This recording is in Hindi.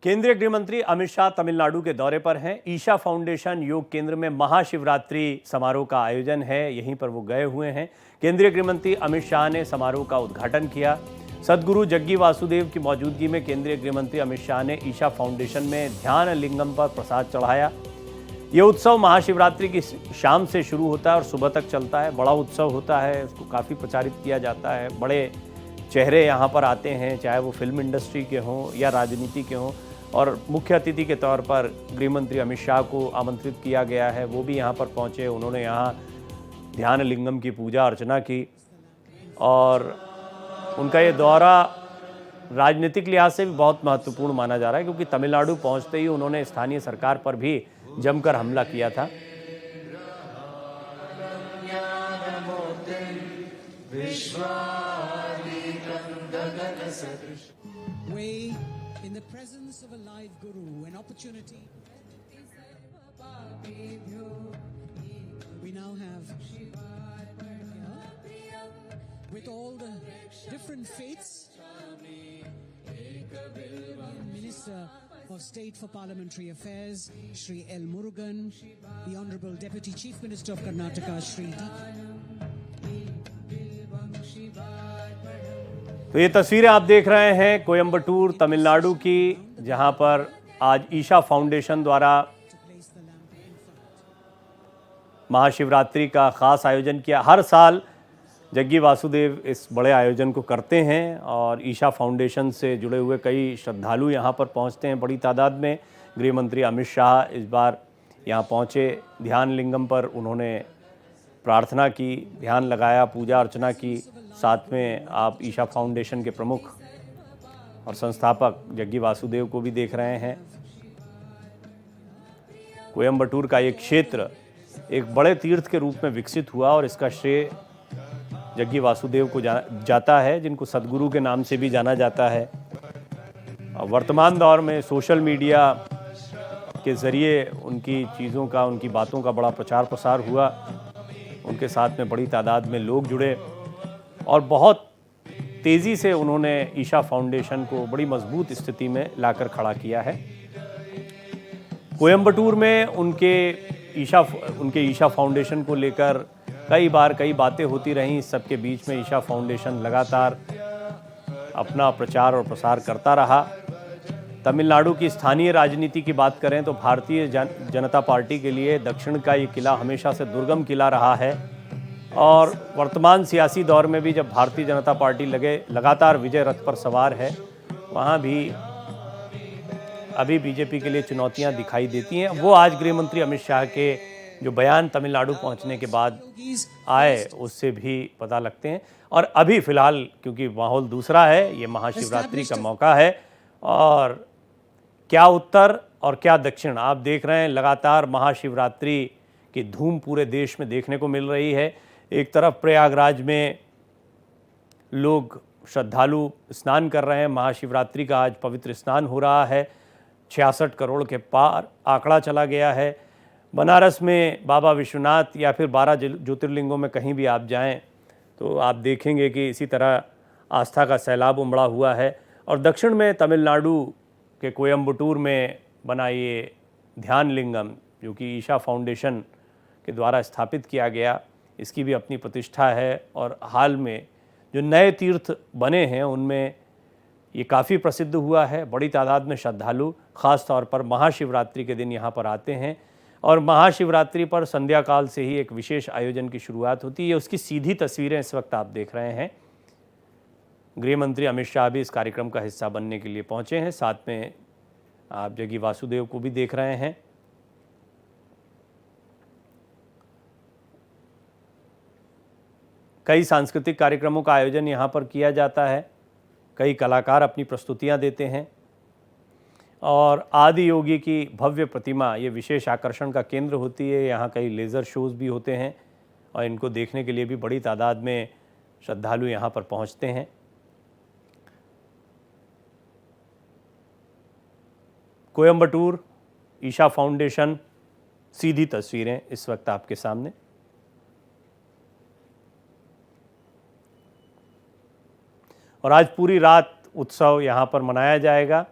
केंद्रीय गृह मंत्री अमित शाह तमिलनाडु के दौरे पर हैं। ईशा फाउंडेशन योग केंद्र में महाशिवरात्रि समारोह का आयोजन है, यहीं पर वो गए हुए हैं। केंद्रीय गृह मंत्री अमित शाह ने समारोह का उद्घाटन किया। सद्गुरु जग्गी वासुदेव की मौजूदगी में केंद्रीय गृह मंत्री अमित शाह ने ईशा फाउंडेशन में ध्यान लिंगम पर प्रसाद चढ़ाया। ये उत्सव महाशिवरात्रि की शाम से शुरू होता है और सुबह तक चलता है। बड़ा उत्सव होता है, उसको काफ़ी प्रचारित किया जाता है। बड़े चेहरे यहाँ पर आते हैं, चाहे वो फिल्म इंडस्ट्री के हों या राजनीति के हों, और मुख्य अतिथि के तौर पर गृह मंत्री अमित शाह को आमंत्रित किया गया है। वो भी यहाँ पर पहुँचे। उन्होंने यहाँ ध्यान लिंगम की पूजा अर्चना की और उनका ये दौरा राजनीतिक लिहाज से भी बहुत महत्वपूर्ण माना जा रहा है, क्योंकि तमिलनाडु पहुँचते ही उन्होंने स्थानीय सरकार पर भी जमकर हमला किया था। In the presence of a live guru, an opportunity. We now have with all the different faiths, Minister of State for Parliamentary Affairs, Shri L. Murugan, the Honorable Deputy Chief Minister of Karnataka, Shri D. तो ये तस्वीरें आप देख रहे हैं कोयम्बटूर तमिलनाडु की, जहां पर आज ईशा फाउंडेशन द्वारा महाशिवरात्रि का खास आयोजन किया। हर साल जग्गी वासुदेव इस बड़े आयोजन को करते हैं और ईशा फाउंडेशन से जुड़े हुए कई श्रद्धालु यहां पर पहुंचते हैं बड़ी तादाद में। गृह मंत्री अमित शाह इस बार यहां पहुंचे। ध्यान लिंगम पर उन्होंने प्रार्थना की, ध्यान लगाया, पूजा अर्चना की। साथ में आप ईशा फाउंडेशन के प्रमुख और संस्थापक जग्गी वासुदेव को भी देख रहे हैं। कोयम्बटूर का ये क्षेत्र एक बड़े तीर्थ के रूप में विकसित हुआ और इसका श्रेय जग्गी वासुदेव को जाता है, जिनको सद्गुरु के नाम से भी जाना जाता है। वर्तमान दौर में सोशल मीडिया के ज़रिए उनकी चीज़ों का, उनकी बातों का बड़ा प्रचार प्रसार हुआ। उनके साथ में बड़ी तादाद में लोग जुड़े और बहुत तेज़ी से उन्होंने ईशा फाउंडेशन को बड़ी मजबूत स्थिति में लाकर खड़ा किया है। कोयम्बटूर में उनके ईशा फाउंडेशन को लेकर कई बार कई बातें होती रहीं। इस सबके बीच में ईशा फाउंडेशन लगातार अपना प्रचार और प्रसार करता रहा। तमिलनाडु की स्थानीय राजनीति की बात करें तो भारतीय जनता पार्टी के लिए दक्षिण का ये किला हमेशा से दुर्गम किला रहा है और वर्तमान सियासी दौर में भी जब भारतीय जनता पार्टी लगातार विजय रथ पर सवार है, वहाँ भी अभी बीजेपी के लिए चुनौतियाँ दिखाई देती हैं। वो आज गृह मंत्री अमित शाह के जो बयान तमिलनाडु पहुँचने के बाद आए उससे भी पता लगते हैं। और अभी फ़िलहाल क्योंकि माहौल दूसरा है, ये महाशिवरात्रि का मौका है और क्या उत्तर और क्या दक्षिण, आप देख रहे हैं लगातार महाशिवरात्रि की धूम पूरे देश में देखने को मिल रही है। एक तरफ प्रयागराज में लोग श्रद्धालु स्नान कर रहे हैं। महाशिवरात्रि का आज पवित्र स्नान हो रहा है। 66 करोड़ के पार आंकड़ा चला गया है। बनारस में बाबा विश्वनाथ या फिर 12 ज्योतिर्लिंगों में कहीं भी आप जाएं तो आप देखेंगे कि इसी तरह आस्था का सैलाब उमड़ा हुआ है। और दक्षिण में तमिलनाडु के कोयम्बटूर में बना ये ध्यान लिंगम, जो कि ईशा फाउंडेशन के द्वारा स्थापित किया गया, इसकी भी अपनी प्रतिष्ठा है। और हाल में जो नए तीर्थ बने हैं उनमें ये काफ़ी प्रसिद्ध हुआ है। बड़ी तादाद में श्रद्धालु ख़ास तौर पर महाशिवरात्रि के दिन यहाँ पर आते हैं और महाशिवरात्रि पर संध्या काल से ही एक विशेष आयोजन की शुरुआत होती है। उसकी सीधी तस्वीरें इस वक्त आप देख रहे हैं। गृह मंत्री अमित शाह भी इस कार्यक्रम का हिस्सा बनने के लिए पहुंचे हैं। साथ में आप जग्गी वासुदेव को भी देख रहे हैं। कई सांस्कृतिक कार्यक्रमों का आयोजन यहाँ पर किया जाता है। कई कलाकार अपनी प्रस्तुतियाँ देते हैं और आदि योगी की भव्य प्रतिमा ये विशेष आकर्षण का केंद्र होती है। यहाँ कई लेज़र शोज़ भी होते हैं और इनको देखने के लिए भी बड़ी तादाद में श्रद्धालु यहाँ पर पहुँचते हैं। कोयम्बटूर ईशा फाउंडेशन, सीधी तस्वीरें इस वक्त आपके सामने। और आज पूरी रात उत्सव यहाँ पर मनाया जाएगा।